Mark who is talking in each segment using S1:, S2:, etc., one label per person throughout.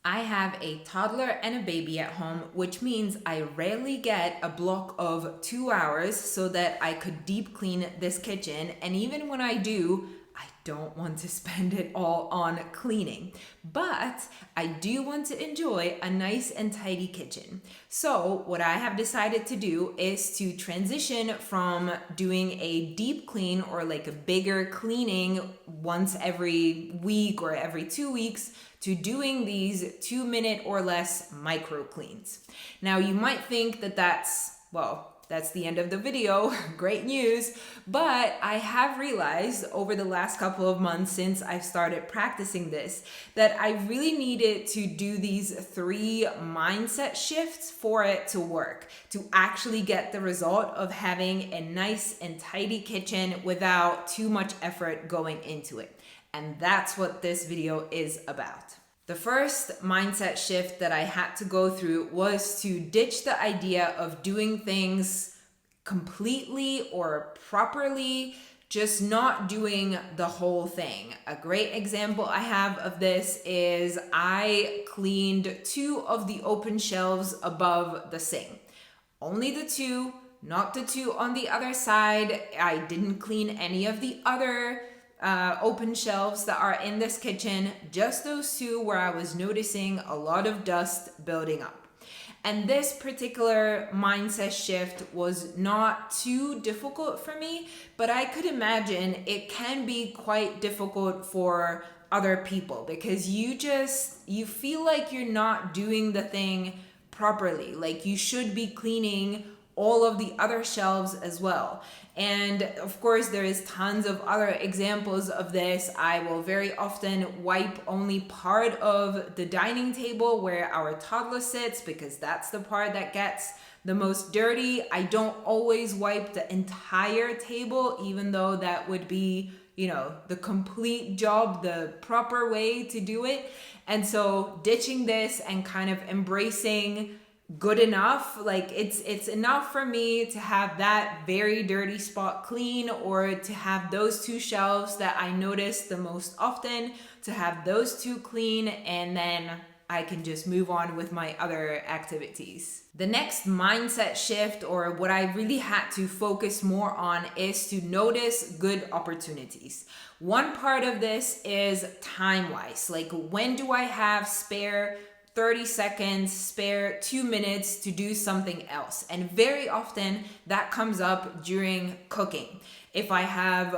S1: I have a toddler and a baby at home, which means I rarely get a block of 2 hours so that I could deep clean this kitchen. And even when I do, I don't want to spend it all on cleaning, but I do want to enjoy a nice and tidy kitchen. So what I have decided to do is to transition from doing a deep clean or like a bigger cleaning once every week or every 2 weeks to doing these 2 minute or less micro cleans. Now you might think that that's the end of the video. Great news. But I have realized over the last couple of months since I've started practicing this that I really needed to do these 3 mindset shifts for it to work, to actually get the result of having a nice and tidy kitchen without too much effort going into it. And that's what this video is about. The first mindset shift that I had to go through was to ditch the idea of doing things completely or properly, just not doing the whole thing. A great example I have of this is I cleaned 2 of the open shelves above the sink. Only the 2, not the 2 on the other side. I didn't clean any of the other open shelves that are in this kitchen, just those 2 where I was noticing a lot of dust building up. And this particular mindset shift was not too difficult for me, but I could imagine it can be quite difficult for other people because you feel like you're not doing the thing properly. Like you should be cleaning all of the other shelves as well. And of course, there is tons of other examples of this. I will very often wipe only part of the dining table where our toddler sits because that's the part that gets the most dirty. I don't always wipe the entire table, even though that would be, the complete job, the proper way to do it. And so ditching this and kind of embracing good enough, like it's enough for me to have that very dirty spot clean, or to have those 2 shelves that I notice the most often, to have those 2 clean, and then I can just move on with my other activities. The next mindset shift, or what I really had to focus more on, is to notice good opportunities. One part of this is time-wise, like when do I have spare 30 seconds, spare 2 minutes to do something else. And very often that comes up during cooking. If I have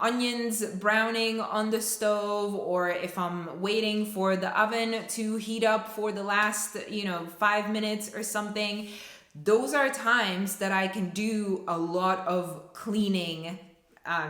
S1: onions browning on the stove, or if I'm waiting for the oven to heat up for the last, 5 minutes or something, those are times that I can do a lot of cleaning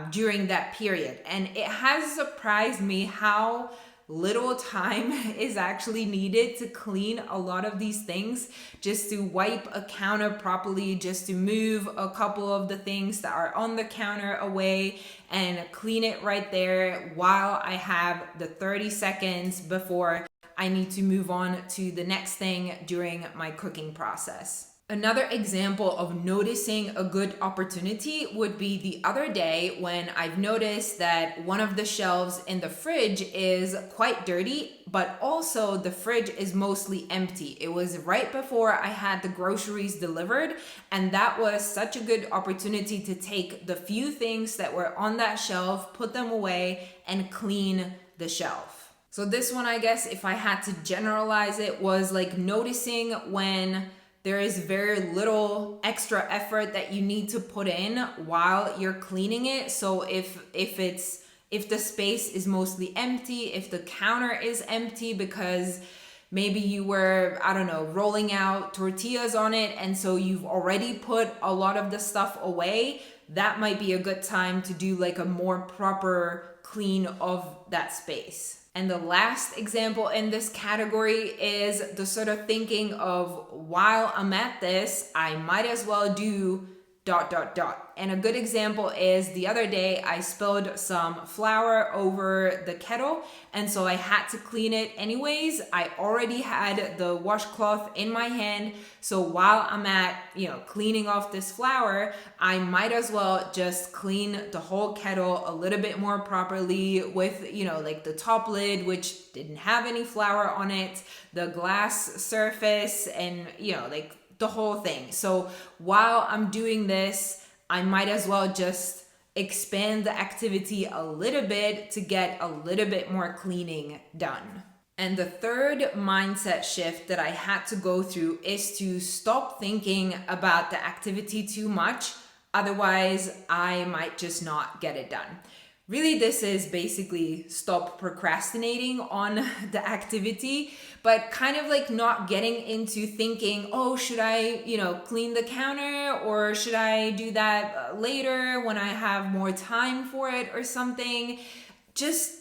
S1: during that period. And it has surprised me how little time is actually needed to clean a lot of these things, just to wipe a counter properly, just to move a couple of the things that are on the counter away and clean it right there while I have the 30 seconds before I need to move on to the next thing during my cooking process. Another example of noticing a good opportunity would be the other day when I've noticed that one of the shelves in the fridge is quite dirty, but also the fridge is mostly empty. It was right before I had the groceries delivered, and that was such a good opportunity to take the few things that were on that shelf, put them away, and clean the shelf. So this one, I guess, if I had to generalize it, was like noticing when there is very little extra effort that you need to put in while you're cleaning it. So if the space is mostly empty, if the counter is empty because maybe you were, rolling out tortillas on it, and so you've already put a lot of the stuff away, that might be a good time to do like a more proper clean of that space. And the last example in this category is the sort of thinking of, while I'm at this, I might as well do dot dot dot. And a good example is the other day I spilled some flour over the kettle, and so I had to clean it anyways. I already had the washcloth in my hand, so while I'm at cleaning off this flour, I might as well just clean the whole kettle a little bit more properly with like the top lid, which didn't have any flour on it, the glass surface, and like the whole thing. So while I'm doing this, I might as well just expand the activity a little bit to get a little bit more cleaning done. And the third mindset shift that I had to go through is to stop thinking about the activity too much. Otherwise, I might just not get it done. Really, this is basically stop procrastinating on the activity, but kind of like not getting into thinking, oh, should I, clean the counter, or should I do that later when I have more time for it or something? Just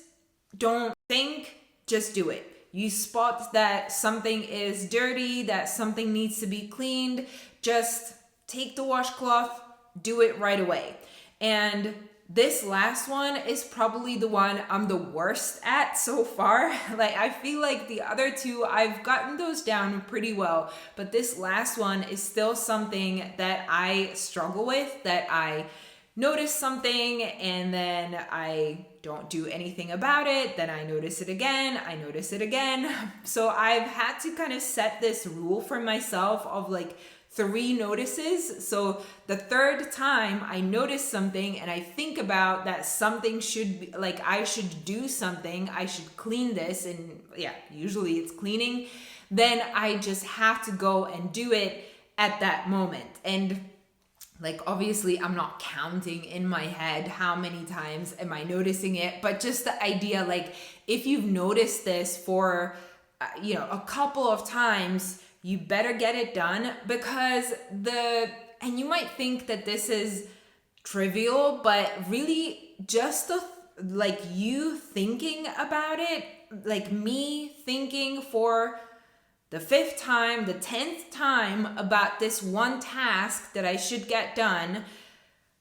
S1: don't think, just do it. You spot that something is dirty, that something needs to be cleaned, just take the washcloth, do it right away. And this last one is probably the one I'm the worst at so far. Like, I feel like the other two, I've gotten those down pretty well, but this last one is still something that I struggle with, that I notice something and then I don't do anything about it, then I notice it again, I notice it again. So I've had to kind of set this rule for myself of like 3 notices. So the third time I notice something and I think about that something should be like, I should do something, I should clean this, and usually it's cleaning, then I just have to go and do it at that moment. And like, obviously I'm not counting in my head how many times am I noticing it, but just the idea, like, if you've noticed this for a couple of times, you better get it done, because and you might think that this is trivial, but really just like you thinking about it, like me thinking for the 5th time, the 10th time about this one task that I should get done,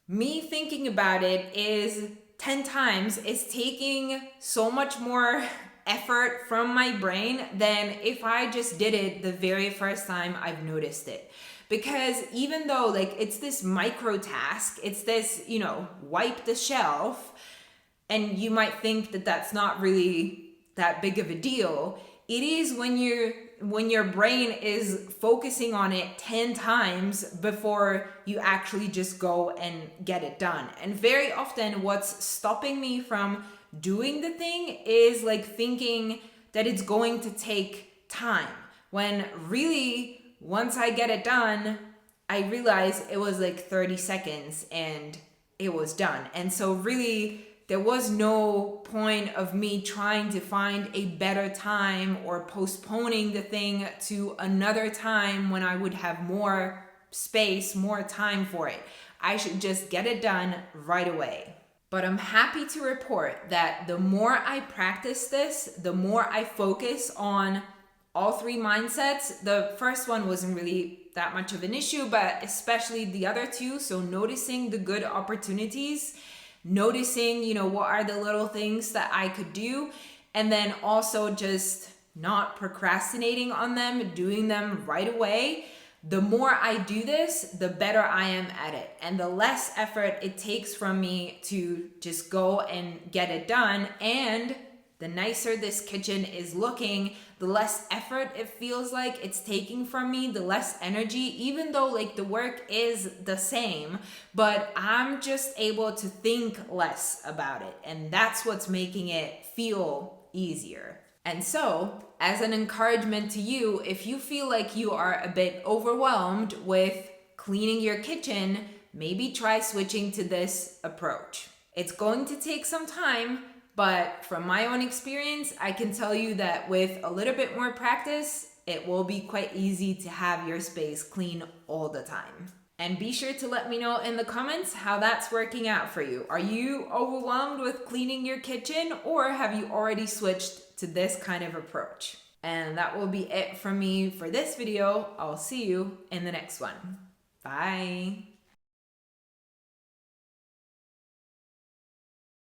S1: me thinking about it is 10 times, is taking so much more effort from my brain than if I just did it the very first time I've noticed it. Because even though like it's this micro task, it's this, wipe the shelf, and you might think that that's not really that big of a deal, it is when your brain is focusing on it 10 times before you actually just go and get it done. And very often what's stopping me from doing the thing is like thinking that it's going to take time, when really once I get it done, I realize it was like 30 seconds and it was done. And so really there was no point of me trying to find a better time or postponing the thing to another time when I would have more space, more time for it. I should just get it done right away. But I'm happy to report that the more I practice this, the more I focus on all 3 mindsets. The first one wasn't really that much of an issue, but especially the other 2. So noticing the good opportunities, noticing, what are the little things that I could do, and then also just not procrastinating on them, doing them right away. The more I do this, the better I am at it, and the less effort it takes from me to just go and get it done. And the nicer this kitchen is looking, the less effort it feels like it's taking from me, the less energy, even though like the work is the same, but I'm just able to think less about it. And that's what's making it feel easier. And so, as an encouragement to you, if you feel like you are a bit overwhelmed with cleaning your kitchen, maybe try switching to this approach. It's going to take some time, but from my own experience, I can tell you that with a little bit more practice, it will be quite easy to have your space clean all the time. And be sure to let me know in the comments how that's working out for you. Are you overwhelmed with cleaning your kitchen, or have you already switched to this kind of approach? And that will be it from me for this video. I'll see you in the next one. Bye.